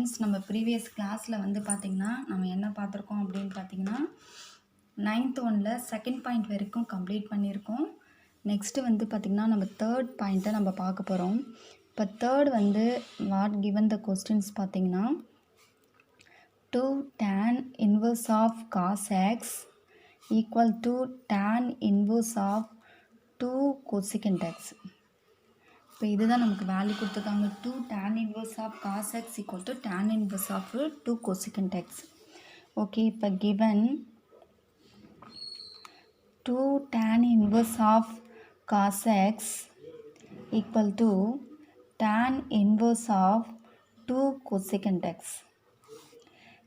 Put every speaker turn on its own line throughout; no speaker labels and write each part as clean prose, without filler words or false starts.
Students, நம்ம previous கிளாஸில் வந்து பார்த்திங்கன்னா நம்ம என்ன பார்த்துருக்கோம் அப்படின்னு பார்த்தீங்கன்னா 9th 1ல் செகண்ட் பாயிண்ட் வரைக்கும் கம்ப்ளீட் பண்ணியிருக்கோம். நெக்ஸ்ட்டு வந்து பார்த்திங்கன்னா நம்ம தேர்ட் பாயிண்ட்டை நம்ம பார்க்க போகிறோம். இப்போ தேர்ட் வந்து வாட் கிவன் த கொஸ்டின்ஸ் பார்த்திங்கன்னா 2 tan inverse of cos x equal to tan inverse of 2 cosecant x. இப்போ இதுதான் நமக்கு வேல்யூ கொடுத்துருக்காங்க. 2 tan inverse of cos x equal to tan inverse of 2 cosecant x. Okay, இப்போ given 2 tan inverse of cos x equal to tan inverse of 2 cosecant x.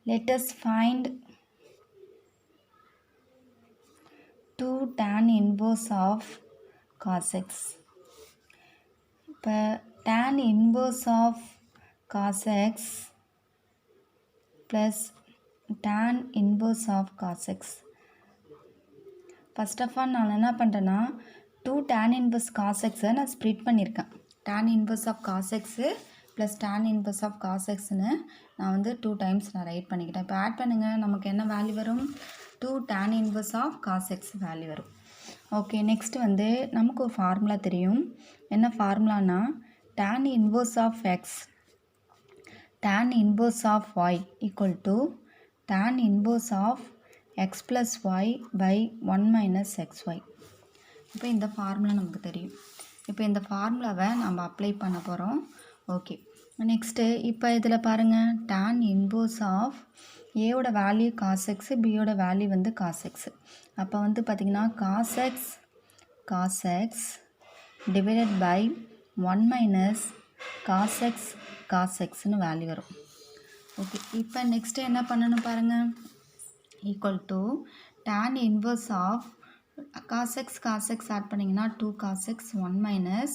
Let us find 2 tan inverse of cos x. இப்போ tan inverse of cos x plus tan inverse of cos x. First of all நான் என்ன பண்ணுறேன்னா 2 tan inverse cos x நான் split பண்ணியிருக்கேன். tan inverse of cos x plus tan inverse of cos xன்னு நான் வந்து 2 times நான் ரைட் பண்ணிக்கிட்டேன். இப்போ ஆட் பண்ணுங்கள், நமக்கு என்ன வேல்யூ வரும்? 2 tan inverse of cos x value வரும். ஓகே, நெக்ஸ்ட் வந்து நமக்கு ஒரு ஃபார்முலா தெரியும். என்ன ஃபார்முலானா tan inverse of x tan inverse of y equal to tan inverse of x plus y by 1 minus xy. இப்போ இந்த ஃபார்முலா நமக்கு தெரியும். இப்போ இந்த ஃபார்முலாவை நம்ம அப்ளை பண்ண போகிறோம். ஓகே, நெக்ஸ்ட்டு இப்போ இதில் பாருங்கள், tan inverse of ஏவோட வேல்யூ cos x, பியோட வேல்யூ வந்து cos x. அப்போ வந்து பார்த்திங்கன்னா cos x divided by 1 minus cos xன்னு வேல்யூ வரும். ஓகே, இப்போ நெக்ஸ்ட்டு என்ன பண்ணணும் பாருங்கள், equal to tan inverse of cos x add பண்ணிங்கன்னா 2 cos x 1 minus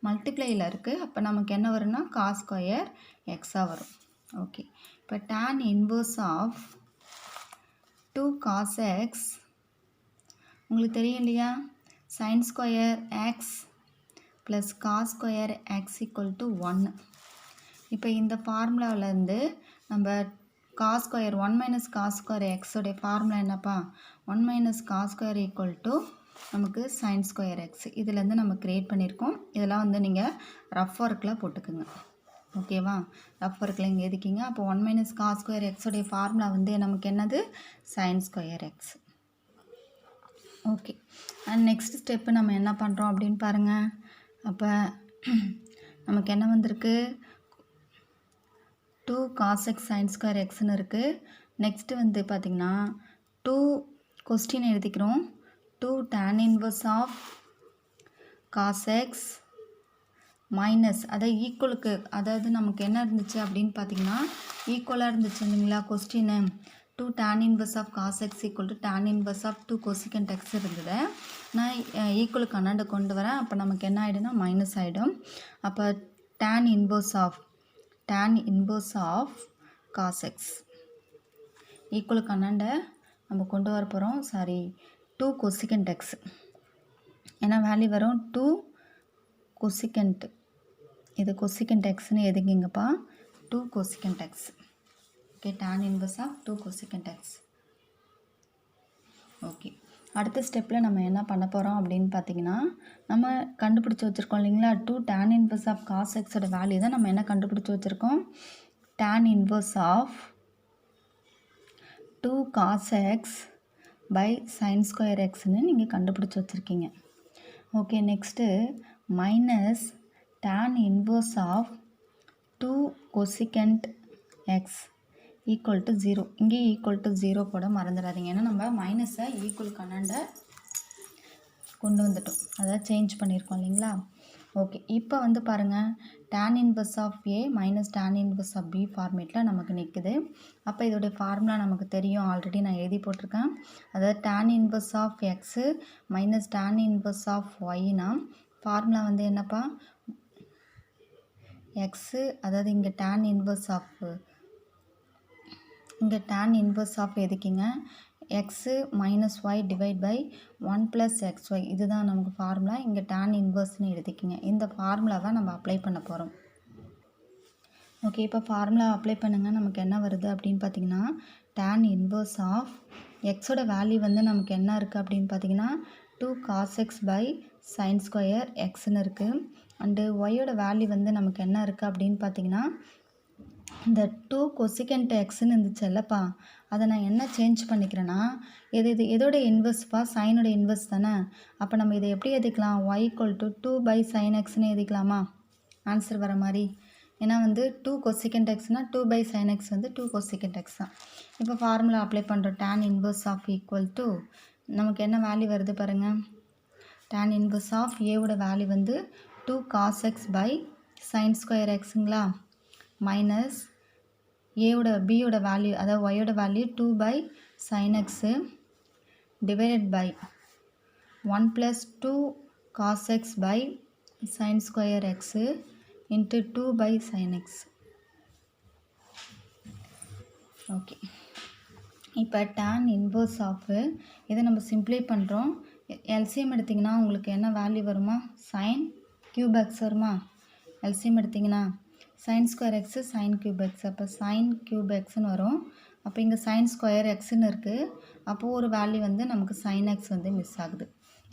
மல்டிப்ளையில் இருக்குது. அப்போ நமக்கு என்ன வரும்னா cos ஸ்கொயர் எக்ஸாக வரும். ஓகே, இப்போ tan inverse of 2 cos x உங்களுக்கு தெரியும் இல்லையா, sin square x plus cos square x equal to 1. இப்போ இந்த ஃபார்முலாவிலேருந்து நம்ம cos square 1 minus cos square எக்ஸோடைய ஃபார்முலா என்னப்பா, 1 minus cos square equal to நமக்கு sin ஸ்கொயர் எக்ஸ். இதுலேருந்து நம்ம க்ரியேட் பண்ணியிருக்கோம். இதெல்லாம் வந்து நீங்கள் ரஃப் ஒர்க்கில் போட்டுக்குங்க. ஓகேவா, ரஃப் ஒர்க்கில் இங்கே எதுக்கிங்க. அப்போ 1 மைனஸ் cos ஸ்கொயர் எக்ஸோடைய ஃபார்முலா வந்து நமக்கு என்னது, sin square X. Okay, and next step நம்ம என்ன பண்ணுறோம் அப்படின்னு பாருங்கள். அப்போ நமக்கு என்ன வந்திருக்கு, 2 cos x sin ஸ்கொயர் எக்ஸ்னு இருக்குது. நெக்ஸ்ட்டு வந்து பார்த்திங்கன்னா 2 கொஸ்டின் எழுதிக்கிறோம். 2 tan inverse of cos x minus அதை ஈக்குவலுக்கு, அதாவது நமக்கு என்ன இருந்துச்சு அப்படின்னு பார்த்திங்கன்னா ஈக்குவலாக இருந்துச்சு இல்லைங்களா கொஸ்டின்னு. 2 tan inverse of cos x equal to tan inverse of 2 cosecant x இருந்தது. நான் ஈக்குவலுக்கு அண்ணாண்டு கொண்டு வரேன். அப்போ நமக்கு என்ன ஆகிடும்னா மைனஸ் ஆகிடும். அப்போ tan inverse of cos x ஈக்குவலுக்கு அண்ணாண்டை நம்ம கொண்டு வர போகிறோம். 2 cosecant x என்ன வேல்யூ வரும், 2 cosecant, இது cosecant xன்னு எதுக்கிங்கப்பா, 2 cosecant x. Okay, tan inverse of 2 cosecant x. Okay, அடுத்த ஸ்டெப்பில் நம்ம என்ன பண்ண போகிறோம் அப்படின்னு பார்த்தீங்கன்னா, நம்ம கண்டுபிடிச்சி வச்சுருக்கோம் இல்லைங்களா 2 tan inverse of cos xோட வேல்யூ தான் நம்ம என்ன கண்டுபிடிச்சி வச்சுருக்கோம், tan inverse of 2 cos x by sin square எக்ஸ்ன்னு நீங்கள் கண்டுபிடிச்சி வச்சுருக்கீங்க. Okay, next minus tan inverse of 2 cosecant x equal to 0. இங்கே ஈக்குவல் டு 0 போட மறந்துடாதீங்க. ஏன்னா நம்ம மைனஸை ஈக்குவல் கண்ணாண்ட கொண்டு வந்துட்டோம், அதாவது சேஞ்ச் பண்ணியிருக்கோம் இல்லைங்களா. ஓகே, இப்போ வந்து பாருங்கள் tan inverse of a minus tan inverse of b ஃபார்மேட்டில் நமக்கு நிற்குது. அப்போ இதோடைய ஃபார்முலா நமக்கு தெரியும், ஆல்ரெடி நான் எழுதி போட்டிருக்கேன். அதாவது tan inverse of x minus tan inverse of yனா ஃபார்முலா வந்து என்னப்பா, எக்ஸு, அதாவது இங்கே tan inverse of, இங்கே tan inverse of எதுக்குங்க, x minus y divide by 1 plus xy, இதுதான் நமக்கு ஃபார்முலா. இங்கே tan இன்வர்ஸ்னு எழுதிக்கிங்க. இந்த ஃபார்முலாவை நம்ம அப்ளை பண்ண போகிறோம். ஓகே, இப்போ ஃபார்முலா அப்ளை பண்ணுங்கள். நமக்கு என்ன வருது அப்படின்னு பார்த்தீங்கன்னா, tan இன்வர்ஸ் ஆஃப் எக்ஸோட வேல்யூ வந்து நமக்கு என்ன இருக்குது அப்படின்னு பார்த்தீங்கன்னா 2 cos x by sine square எக்ஸ்ன்னு இருக்குது. அண்டு ஒய்யோட வேல்யூ வந்து நமக்கு என்ன இருக்குது அப்படின்னு பார்த்தீங்கன்னா இந்த 2 கொசிகண்ட் எக்ஸ்ன்னு இருந்துச்சுல்லப்பா, அதை நான் என்ன சேஞ்ச் பண்ணிக்கிறேன்னா எதோட இன்வெர்ஸ்ப்பா, சைனோட இன்வெர்ஸ் தானே. அப்போ நம்ம இதை எப்படி எழுதிக்கலாம், y = 2 பை சைன் எக்ஸ்ன்னு எழுதிக்கலாமா ஆன்சர் வர மாதிரி. ஏன்னா வந்து 2 கொசிகண்ட் எக்ஸ்னால் 2 பை சைன் எக்ஸ் வந்து 2 கொசிகண்ட் எக்ஸ் தான். இப்போ ஃபார்முலா அப்ளை பண்ணுறோம். tan inverse of equal to நமக்கு என்ன வேல்யூ வருது பாருங்கள். tan இன்வர்ஸ் ஆஃப் ஏவோட வேல்யூ வந்து 2 cos x by sine square எக்ஸுங்களா, மைனஸ் பியோட வேல்யூ அதாவது ஒய்யோட value 2 by sine x divided by 1 + 2 cos x by sine square x into 2 by sine x. Okay, இப்போ tan இன்வர்ஸ் ஆஃப் இதை நம்ம சிம்ப்ளை பண்ணுறோம். எல்சிஎம் எடுத்திங்கன்னா உங்களுக்கு என்ன வேல்யூ வருமா, சைன் கியூப் எக்ஸ் வருமா. எல்சிஎம் எடுத்திங்கன்னா sign square x sign cube X, அப்போ சைன் கியூப் எக்ஸ்ன்னு வரும். அப்போ இங்கே சைன் ஸ்கொயர் எக்ஸ்ன்னு இருக்குது. அப்போது ஒரு வேல்யூ வந்து நமக்கு சைன் எக்ஸ் வந்து மிஸ் ஆகுது.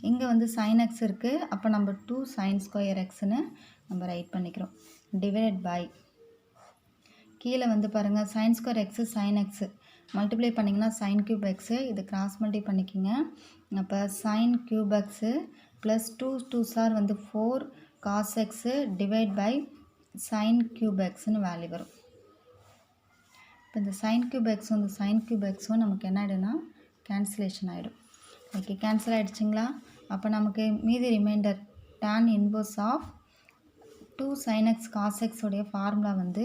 இங்கே வந்து சைன் எக்ஸ் இருக்குது. அப்போ நம்ம 2 சைன் ஸ்கொயர் எக்ஸ்ன்னு நம்ம ரைட் பண்ணிக்கிறோம். டிவைட் பை கீழே வந்து பாருங்கள் sign square x sign x multiply பண்ணிங்கன்னா சைன் கியூப் எக்ஸு, இது கிராஸ் மல்டி பண்ணிக்கிங்க. அப்போ sign cube x plus 2 2s வந்து 4 cos x divide by sine cube எக்ஸ்ன்னு வேல்யூ வரும். இப்போ இந்த சைன் கியூப் எக்ஸும் இந்த சைன் கியூப் எக்ஸும் நமக்கு என்ன ஆகிடும்னா கேன்சலேஷன் ஆகிடும். ஓகே, கேன்சல் ஆகிடுச்சிங்களா. அப்போ நமக்கு மீதி reminder tan inverse of 2 sin x cos x உடைய ஃபார்முலா வந்து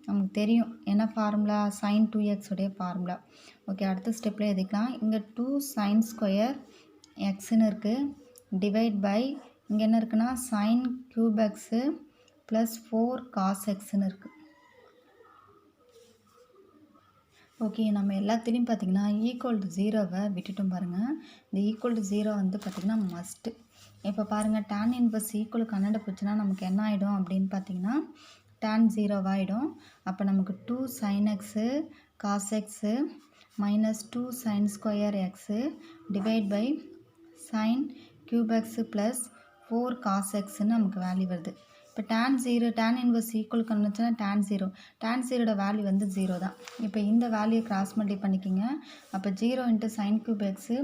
நமக்கு தெரியும். என்ன ஃபார்முலா, sin 2x உடைய ஃபார்முலா. ஓகே, அடுத்த ஸ்டெப்பில் எழுதிக்கலாம். இங்கே 2 sin ஸ்கொயர் எக்ஸ்ன்னு இருக்குது டிவைட் பை இங்கே என்ன இருக்குன்னா sin cube x plus 4 cos எக்ஸ்ன்னு இருக்குது. ஓகே, நம்ம எல்லாத்துலேயும் பார்த்திங்கன்னா =0வை விட்டுட்டோம் பாருங்கள். இந்த =0 வந்து பார்த்திங்கன்னா மஸ்ட்டு. இப்போ பாருங்கள் tan இன்வர்ஸ் ஈக்குவல் கன்னட போச்சுன்னா நமக்கு என்ன ஆகிடும் அப்படின்னு பார்த்தீங்கன்னா tan 0 ஆகிடும். அப்போ நமக்கு 2 sin x cos x minus 2 sin square x divide by sine cube x plus 4 cos எக்ஸுன்னு நமக்கு வேல்யூ வருது. இப்போ tan இன்வர்ஸ் ஈக்குவல் கண்டுச்சுன்னா tan 0ஓட வேல்யூ வந்து 0 தான். இப்போ இந்த வேல்யூ கிராஸ் மல்டி பண்ணிக்கிங்க. அப்போ 0 into sine cube x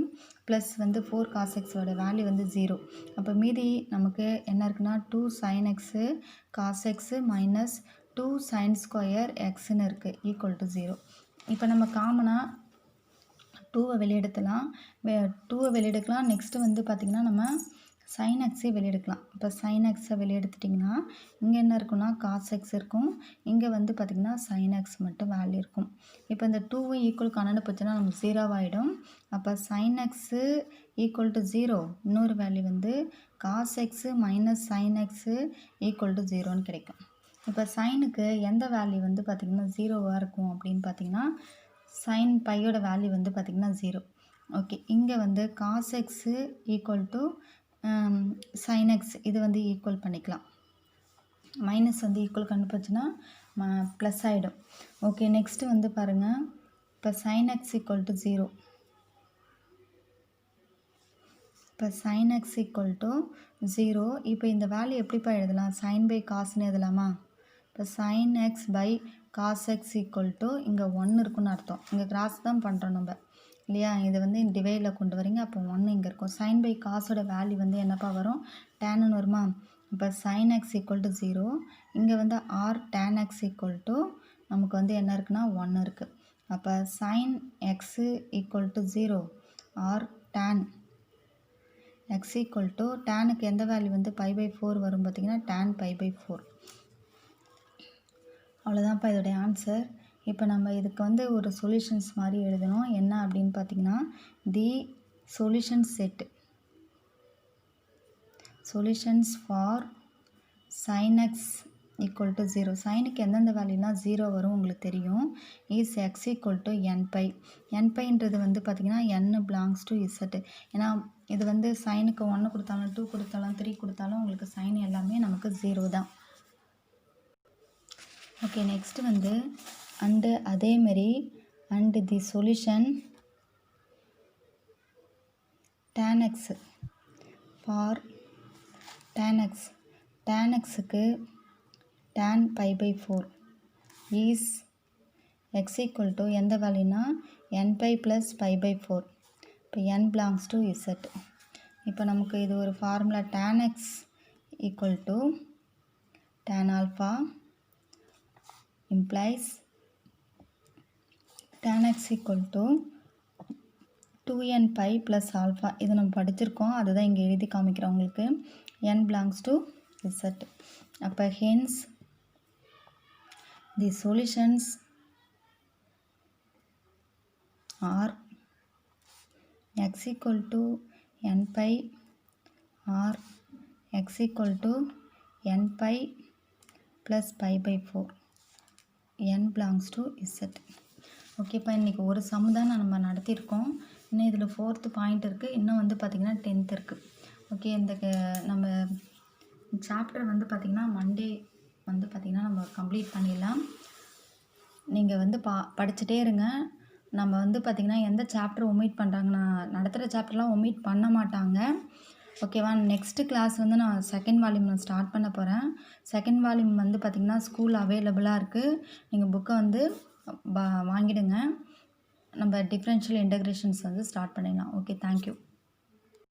plus வந்து 4 காஸ் எக்ஸோட வேல்யூ வந்து 0. அப்போ மீதி நமக்கு என்ன இருக்குன்னா 2 sine x cos x minus 2 sine square எக்ஸுன்னு இருக்குது ஈக்குவல் டு 0. இப்போ நம்ம காமனாக 2வை வெளியெடுக்கலாம். நெக்ஸ்ட்டு வந்து பார்த்திங்கன்னா நம்ம சைன் எக்ஸே வெளியெடுக்கலாம். இப்போ சைன் எக்ஸை வெளியெடுத்துட்டிங்கன்னா இங்கே என்ன இருக்குன்னா காஸ் எக்ஸ் இருக்கும், இங்கே வந்து பார்த்திங்கன்னா சைன் எக்ஸ் மட்டும் வேல்யூ இருக்கும். இப்போ இந்த 2வும் ஈக்குவல் கன்னட போச்சுன்னா நமக்கு 0 ஆகிடும். அப்போ சைன் எக்ஸு ஈக்குவல் டு 0, இன்னொரு வேல்யூ வந்து cos x minus sine x equal to 0ன்னு கிடைக்கும். இப்போ சைனுக்கு எந்த வேல்யூ வந்து பார்த்திங்கன்னா 0வாக இருக்கும் அப்படின்னு பார்த்திங்கன்னா சைன் பையோட வேல்யூ வந்து பார்த்திங்கன்னா 0. ஓகே, இங்கே வந்து cos x equal to sine x இது வந்து ஈக்குவல் பண்ணிக்கலாம். மைனஸ் வந்து ஈக்குவல் கண்டுபிடிச்சுன்னா ப்ளஸ் ஆகிடும். ஓகே, நெக்ஸ்ட்டு வந்து பாருங்கள். இப்போ சைன் எக்ஸ் ஈக்குவல் டு 0. இப்போ சைன் எக்ஸ் ஈக்குவல் டு 0. இப்போ இந்த வேல்யூ எப்படிப்பா எழுதலாம், சைன் பை காஸ்ன்னு எழுதலாமா. இப்போ sine x by cos x equal to இங்கே 1 இருக்குன்னு அர்த்தம். இங்கே கிராஸ் தான் பண்ணுறோம் நம்ம இல்லையா. இது வந்து டிவைடில் கொண்டு வரீங்க. அப்போ 1 இங்கே இருக்கும். சைன் பை காசோட வேல்யூ வந்து என்னப்பா வரும், டேன்னு வருமா. இப்போ சைன் எக்ஸ் ஈக்குவல் டு 0. இங்கே வந்து or tan x equal to நமக்கு வந்து என்ன இருக்குன்னா 1 இருக்குது. அப்போ sine x equal to 0 or tan x equal to டேனுக்கு எந்த வேல்யூ வந்து π/4 வரும் பார்த்திங்கன்னா tan π/4. அவ்வளோதான்ப்பா இதோடைய ஆன்சர். இப்போ நம்ம இதுக்கு வந்து ஒரு சொல்யூஷன்ஸ் மாதிரி எழுதணும். என்ன அப்படின்னு பார்த்தீங்கன்னா தி solutions for sin x equal to 0. சைனுக்கு எந்தெந்த வேல்யூனா 0 வரும் உங்களுக்கு தெரியும். Is x equal to nπ. nπன்றது வந்து பார்த்திங்கன்னா n பிலாங்ஸ் டு z. ஏன்னா இது வந்து சைனுக்கு 1 கொடுத்தாலும் 2 கொடுத்தாலும் 3 கொடுத்தாலும் உங்களுக்கு சைன் எல்லாமே நமக்கு 0 தான். ஓகே, நெக்ஸ்ட் வந்து அண்டு அதேமாரி and the solution tan x for tan x tan xக்கு tan pi by 4 is x equal to எந்த வேல்யூனா n pi plus pi by 4. இப்போ n belongs to z. இப்போ நமக்கு இது ஒரு formula tan x equal to tan alpha implies tan x equal to 2n pi plus alpha. இது நம்ம படிச்சிருக்கோம், அதுதான் இங்கே எழுதி காமிக்கிறோம் உங்களுக்கு. n belongs to z. அப்போ hence the solutions are x equal to n pi or x equal to n pi plus pi by 4. n belongs to z. ஓகேப்பா, இன்றைக்கி ஒரு சம் தான் நம்ம நடத்தியிருக்கோம். இன்னும் இதில் 4th பாயிண்ட் இருக்குது, இன்னும் வந்து பார்த்திங்கன்னா 10th இருக்குது. ஓகே, இந்த நம்ம சாப்டர் வந்து பார்த்திங்கன்னா மண்டே வந்து பார்த்திங்கன்னா நம்ம கம்ப்ளீட் பண்ணிடலாம். நீங்கள் வந்து படிச்சுட்டே இருங்க. நம்ம வந்து பார்த்திங்கன்னா எந்த சாப்டர் ஒமிட் பண்ணுறாங்கன்னா நடத்துகிற சாப்டர்லாம் ஒமிட் பண்ண மாட்டாங்க. ஓகேவா, நெக்ஸ்ட்டு கிளாஸ் வந்து நான் செகண்ட் வால்யூம் நான் ஸ்டார்ட் பண்ண போகிறேன். செகண்ட் வால்யூம் வந்து பார்த்திங்கன்னா ஸ்கூல் அவைலபிளாக இருக்குது. நீங்கள் புக்கை வந்து வாங்கிடுங்க. நம்ம டிஃப்ரென்ஷியல் இன்டகிரேஷன்ஸ் வந்து ஸ்டார்ட் பண்ணிடலாம். Okay, thank you.